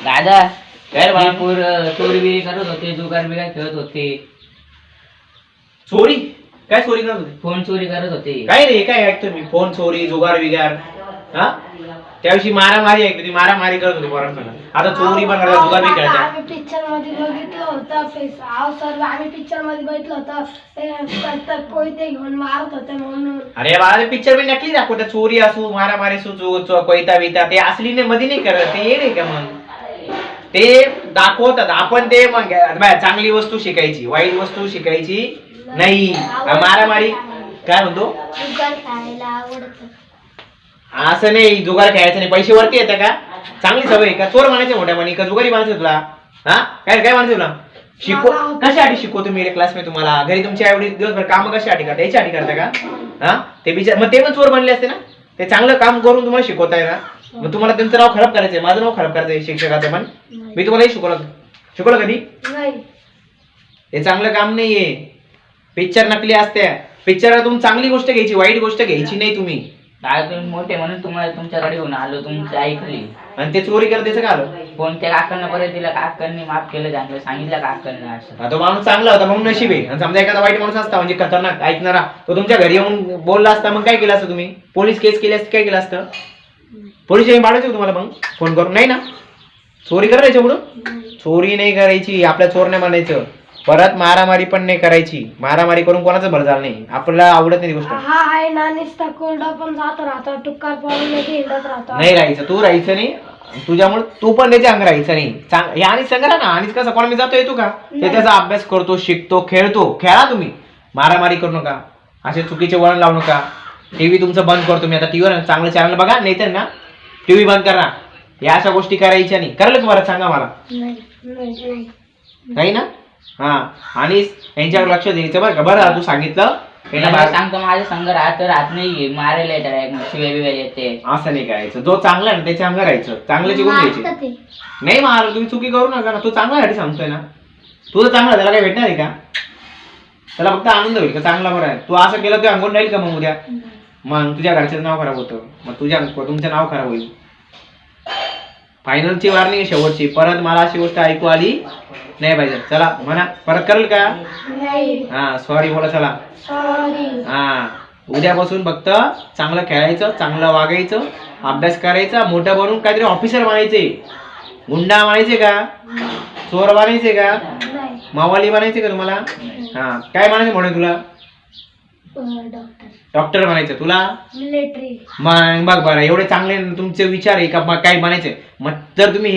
दादा काय बाळा? पोर चोरी बिरी करत होते, जुगार बिगार खेळत होते, चोरी काय चोरी करत होते? फोन चोरी करत होते. काय रे काय ऐकतो मी? फोन चोरी जुगार बिगार हा त्याविषयी मारामारी ऐकतो ती मारामारी करत होती पोरांसंग. आता चोरी पण करतात जुगार बी खेळतात. आम्ही पिक्चर मध्ये बघितलं होतं सर आम्ही पिक्चर मध्ये बघितलं होतं ते कोयते घेऊन मारत होते म्हणून. अरे बाळा पिक्चर मध्ये नकली दाखवतात. चोरी असू मारामारी असू कोयता बिता ते असली नाही मध्ये नाही करत ते ये नाही का मग ते दाखवतात. आपण ते मग चांगली वस्तू शिकायची वाईट वस्तू शिकायची नाही. मारामारी काय म्हणतो जुगार खेळायला आवडतं असं नाही. जुगार खेळायचं नाही. पैसे वरती येतं का? चांगली सवय का? चोर म्हणायचे मोठ्यापणी का जुगारी म्हणायचं तुला? हा काय काय म्हणायचं तुला? शिकव कशासाठी शिकवतो मी क्लास मध्ये तुम्हाला? घरी तुमच्या एवढी दिवसभर काम कशासाठी करता? याच्यासाठी करता का? हा ते बिचार मग ते पण चोर बनले असते ना. ते चांगलं काम करून तुम्हाला शिकवताय ना. मग तुम्हाला त्यांचं नाव खराब करायचंय, माझं नाव खराब करायचंय शिक्षकाचं पण. मी तुम्हाला शिकवलं कधी? नाही. हे चांगलं काम नाहीये. पिक्चर नकली असते. पिक्चरातून चांगली गोष्ट घ्यायची, वाईट गोष्ट घ्यायची नाही तुम्ही. दादा तुम्ही मोठे म्हणून तुम्हाला तुमच्याकडे घेऊन आलो, तुमची ऐकली. आणि ते चोरी करत त्याचं का आलं? फोन त्या काकांना परत दिला, काकांनी माफ केलं, चांगलं सांगितलं काकांना असं. हा, तो माणूस चांगला होता म्हणून नशीब आहे. आणि समजा एखादा वाईट माणूस असता म्हणजे खतरनाक ऐकणारा तो तुमच्या घरी येऊन बोलला असता मग काय केलं असतं तुम्ही? पोलीस केस केली असती काय केलं असतं? पोलीस येऊन पाडायचं तुम्हाला मग फोन करून नाही ना. चोरी करायची पुढं चोरी नाही करायची. आपल्या चोर नाही म्हणायचं. परत मारामारी पण नाही करायची. मारामारी करून कोणाचं भर झालं नाही. आपल्याला आवडत नाही ती गोष्ट. हा आहे ना नुसता कोरडा पण जात राहतो टुक्कार पडून हिंडत राहतो. नाही राहायचं. तू राहायचं नाही. तुझ्यामुळे तू पण त्याच्या अंग राहायचं नाही. आणि संग्रह ना आणि कसं कोणा मी जातो येतो का ते त्याचा अभ्यास करतो, शिकतो, खेळतो. खेळा तुम्ही. मारामारी करू नका. असे चुकीचे वळण लावू नका. टीव्ही तुमचं बंद करतो मी आता. टीव्हीवर चांगलं चॅनल बघा नाही तर ना टीव्ही बंद करा. या अशा गोष्टी करायच्या नाही. करायला का बरं सांगा मला? नाही ना. हा आणि यांच्यावर लक्ष द्यायचं बरं का. बरं तू सांगितलं सांगतो माझ्या संघ राहत नाही, मारायला येतात, शिवाय बिवाय येते. असं नाही करायचं. जो चांगला आहे ना त्याच्या अंग राहायचं. चांगल्याची गुण द्यायची नाही. मार तुम्ही चुकी करू नका ना. तो चांगल्यासाठी सांगतोय ना. तुझं चांगला त्याला काय भेटणार आहे का? त्याला फक्त आनंद होईल का चांगला बरं आहे. तू असं केलं तर अंगून राहील का मग उद्या? मग तुझ्या घरचं नाव खराब होतं. मग तुमचं नाव खराब होईल. फायनलची वार्निंग शेवटची. परत मला अशी गोष्ट ऐकू आली नाही पाहिजे. चला म्हणा परत करेल का? हा सॉरी बोला. चला हा उद्यापासून फक्त चांगलं खेळायचं, चांगलं वागायचं, अभ्यास करायचा, मोठं बनून काहीतरी ऑफिसर बनायचे. गुंडा बनायचे का? चोर बनायचे का? मावाली बनायचे का तुम्हाला? हा काय बनायचं म्हणून तुला? डॉक्टर बनायचं तुला? मिलिटरी. मग बघ बरं एवढे चांगले तुमचे विचार आहे का काय बनायचे? मग जर तुम्ही